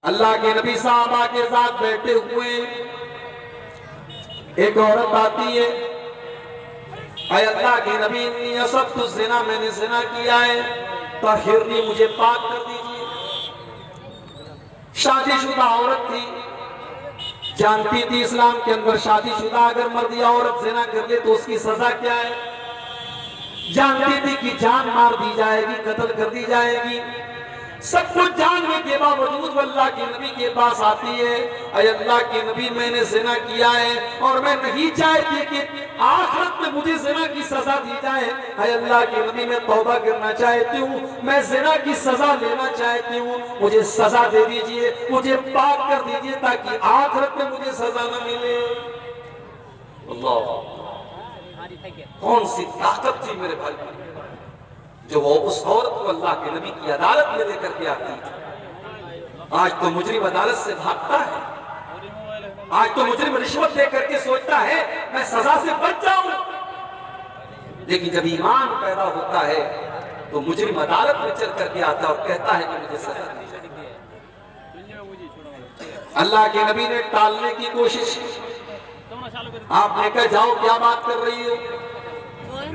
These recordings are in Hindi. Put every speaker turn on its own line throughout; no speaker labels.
अल्लाह के नबी साहबा के साथ बैठे हुए एक औरत आती है, अय अल्लाह के नबी सब तो जिना मैंने जिना किया है, ताहिरनी मुझे पाक कर दीजिए। शादीशुदा औरत थी, जानती थी इस्लाम के अंदर शादीशुदा अगर मर्द या औरत जिना कर ले तो उसकी सजा क्या है। जानती थी कि जान मार दी जाएगी, कत्ल कर दी जाएगी। सब कुछ जानने के बावजूद अल्लाह के नबी के पास आती है, अय अल्लाह के नबी मैंने जिना किया है और मैं नहीं चाहती कि आखिरत में मुझे जिना की सजा दी जाए। अय अल्लाह के नबी मैं तौबा करना चाहती हूँ, मैं जिना की सजा लेना चाहती हूँ, मुझे सजा दे दीजिए, मुझे पाक कर दीजिए ताकि आखिरत में मुझे सजा न मिले। अल्लाह, कौन सी ताकत थी मेरे भाई जो वो उस औरत को अल्लाह के नबी की अदालत में लेकर के आती। आज तो मुजरिम अदालत से भागता है, आज तो मुजरिम रिश्वत दे करके सोचता है मैं सजा से बच जाऊं, लेकिन जब ईमान पैदा होता है तो मुजरिम अदालत में चल करके आता और कहता है कि मुझे सजा दी जाए। अल्लाह के नबी ने टालने की कोशिश की, आपने कहा जाओ क्या बात कर रही हो।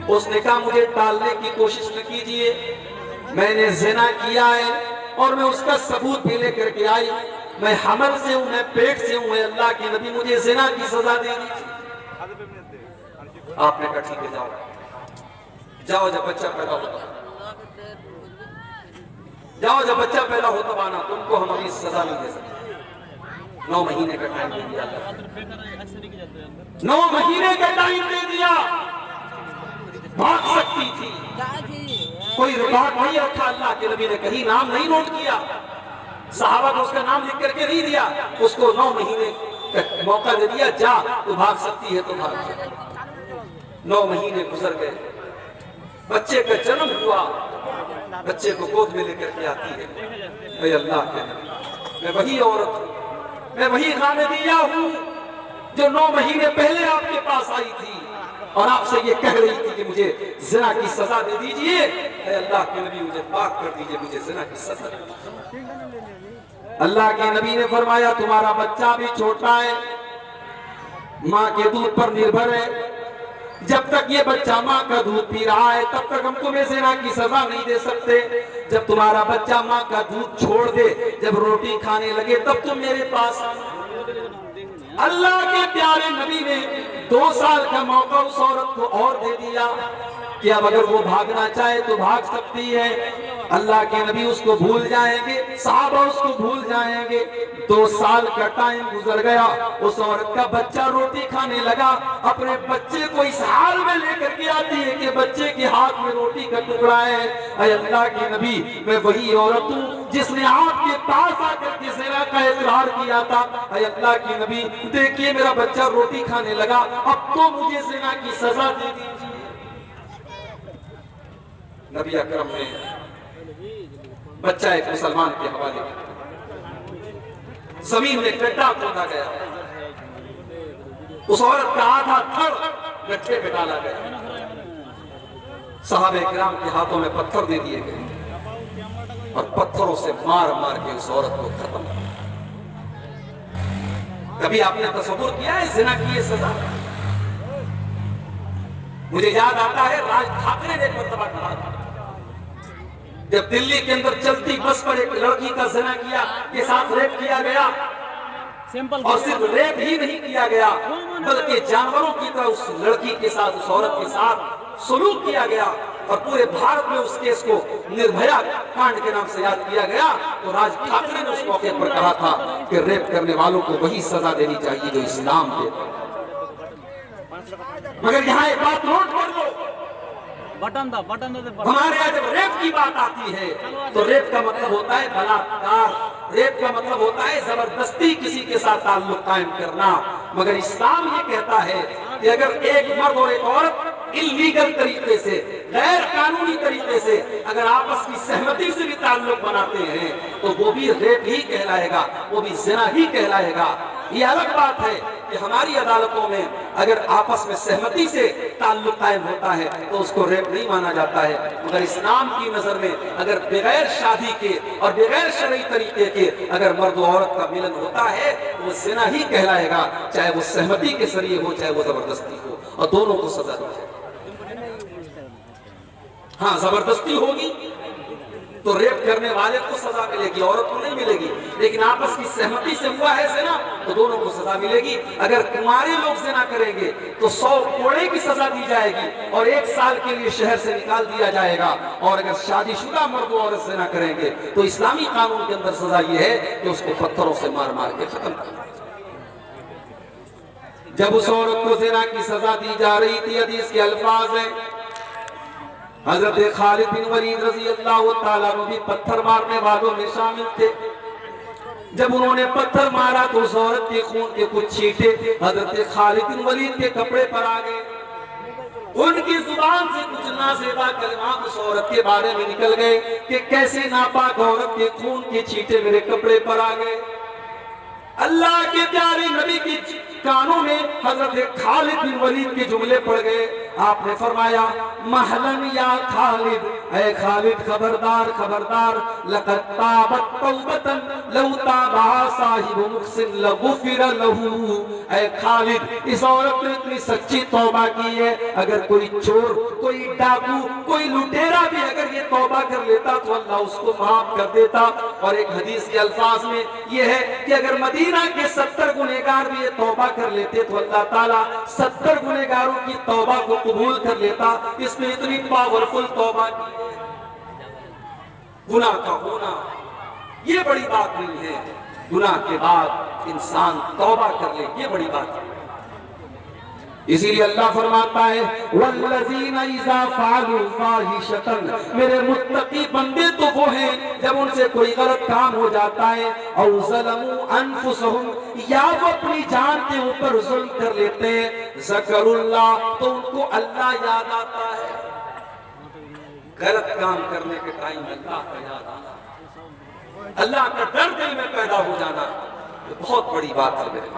उसने कहा मुझे टालने की कोशिश न कीजिए, मैंने जिना किया है और मैं उसका सबूत भी लेकर के आई, मैं हमल से हूं, मैं पेट से हूं, अल्लाह के नबी मुझे जिना की सजा दे दीजिए। आपने कहा ठीक है जाओ, जाओ जब बच्चा पैदा होता, जाओ जब बच्चा पैदा हो तब आना, तुमको हम अभी सजा नहीं दे सकते। 9 महीने का टाइम दे दिया, 9 महीने का टाइम दे दिया। भाग सकती थी, कोई रिकॉर्ड नहीं रखा, अल्लाह के नबी ने कहीं नाम नहीं नोट किया, सहाबा को उसका नाम लिख करके नहीं दिया, उसको 9 महीने का मौका दे दिया, जा तो भाग सकती है तो भाग जा। 9 महीने गुजर गए, बच्चे का जन्म हुआ, बच्चे को गोद में लेकर के आती है, अल्लाह के नबी मैं वही औरत हूं, मैं वही खामिदिया हूं जो 9 महीने पहले आपके पास आई थी और आपसे ये कह रही थी कि मुझे जिना की सजा दे दीजिए। अल्लाह के नबी मुझे पाक कर दीजिए, मुझे जिना की सजा दे दीजिए। अल्लाह के नबी ने फरमाया तुम्हारा बच्चा भी छोटा है, माँ के दूध पर निर्भर है, जब तक ये बच्चा माँ का दूध पी रहा है तब तक हम तुम्हें जिना की सजा नहीं दे सकते। जब तुम्हारा बच्चा माँ का दूध छोड़ दे, जब रोटी खाने लगे तब तुम मेरे पास आना। अल्लाह के प्यारे नबी ने 2 साल का मौका उस औरत को और दे दिया कि अब अगर वो भागना चाहे तो भाग सकती है। अल्लाह के नबी उसको भूल जाएंगे, साहबा उसको भूल जाएंगे। 2 साल का टाइम गुजर गया, उस औरत का बच्चा रोटी खाने लगा, अपने बच्चे को इस हाल में लेकर के आती है कि बच्चे के हाथ में रोटी का टुकड़ा है। अल्लाह के नबी मैं वही औरत हूँ जिसने आपके पास आकर के ज़िना का इकरार किया था। अल्लाह के नबी देखिए मेरा बच्चा रोटी खाने लगा, अब तो मुझे ज़िना की सजा दे दीजिए। नबी अकरम ने बच्चा एक मुसलमान के हवाले किया, जमीन में गड्ढा खोदा गया, उस औरत का आधा धड़ गड्ढे में डाला गया, सहाबे किराम के हाथों में पत्थर दे दिए गए और पत्थरों से मार मार के उस औरत को खत्म किया। कभी आपने तसव्वुर किया है जिना की ये सजा? मुझे याद आता है राज ठाकरे ने एक मर्तबा कहा था, जब दिल्ली के अंदर चलती बस पर एक लड़की का जिना किया के साथ रेप किया गया, और सिर्फ रेप ही नहीं किया गया बल्कि जानवरों की तरह उस लड़की के साथ, उस औरत के साथ सलूक किया गया और पूरे भारत में उस केस को निर्भया कांड के नाम से याद किया गया। तो राज ठाकरे ने उस मौके पर कहा था कि रेप करने वालों को वही सजा देनी चाहिए जो इस्लाम देता। मगर यहाँ एक बात नोट कर लो, हमारे यहाँ जब रेप की बात आती है तो रेप का मतलब होता है बलात्कार, रेप का मतलब होता है जबरदस्ती किसी के साथ ताल्लुक कायम करना। मगर इस्लाम ये कहता है कि अगर एक मर्द और एक औरत इल्लीगल तरीके से, गैर कानूनी तरीके से अगर आपस की सहमति से भी ताल्लुक बनाते हैं तो वो भी रेप ही कहलाएगा, वो भी जिना ही कहलाएगा। ये अलग बात है कि हमारी अदालतों में अगर आपस में सहमति से ताल्लुक कायम होता है तो उसको रेप नहीं माना जाता है, मगर इस्लाम की नजर में अगर बगैर शादी के और बगैर शरई तरीके के अगर मर्द और औरत का मिलन होता है तो वो ज़िना ही कहलाएगा, चाहे वो सहमति के जरिए हो चाहे वो जबरदस्ती हो, और दोनों को सजा दी जाए। हाँ, जबरदस्ती होगी तो रेप करने वाले को सजा मिलेगी, औरत को नहीं मिलेगी, लेकिन आपस की सहमति से हुआ है ज़िना तो दोनों को सजा मिलेगी। अगर कुंवारे लोग ज़िना करेंगे तो 100 कोड़े की सजा दी जाएगी और 1 साल के लिए शहर से निकाल दिया जाएगा, और अगर शादीशुदा मर्द और औरत ज़िना करेंगे तो इस्लामी कानून के अंदर सजा ये है कि उसको पत्थरों से मार मार के खत्म कर। जब उस औरत को ज़िना की सजा दी जा रही थी, हदीस के अल्फाज हैं, हजरत खालिद बिन वलीद रज़ी अल्लाह ताला अन्हु भी पत्थर मारने वालों में शामिल थे। जब उन्होंने पत्थर मारा तो उस औरत के खून के कुछ छींटे हजरत खालिद बिन वलीद के कपड़े पर आ गए। उनकी जुबान से कुछ नासेबा कलिमात उस औरत के बारे में निकल गए कि कैसे नापाक औरत के खून के छींटे मेरे कपड़े पर आ गए। अल्लाह के प्यारे नबी की कानों में हजरत खालिद बिन वलीद के जुमले पड़ गए। आपने फरमाया, महलन या खालिद, ऐ खालिद खबरदार खबरदार, लक़द ताबत तौबतन लौ ताबा साहिबु मुहसिन लगुफिर लहू। ऐ खालिद, इस औरत ने इतनी सच्ची तौबा की है, अगर कोई चोर, कोई डाकू, कोई लुटेरा भी अगर ये तौबा कर लेता तो अल्लाह उसको माफ कर देता। और एक हदीस के अल्फाज में ये है कि अगर मदीना के 70 गुनहगार भी ये तौबा कर लेते तो अल्लाह ताला 70 गुनहगारों की तौबा को कबूल कर लेता। इसमें इतनी पावरफुल तौबा की है। गुनाह का होना ये बड़ी बात नहीं है, गुनाह के बाद इंसान तौबा कर ले ये बड़ी बात है। इसीलिए अल्लाह फरमाता है, वल्लज़ीना इज़ा फ़अलू फ़ाहिशतन, मेरे मुत्तकी बंदे तो वो हैं जब उनसे कोई गलत काम हो जाता है, औ ज़लमू अनफुसहुम, या वो अपनी जान के ऊपर जुल्म कर लेते हैं, ज़करुल्लाह, तो उनको अल्लाह याद आता है। गलत काम करने के टाइम अल्लाह का याद आना, अल्लाह का डर दिल में पैदा हो जाना, ये बहुत बड़ी बात है मेरे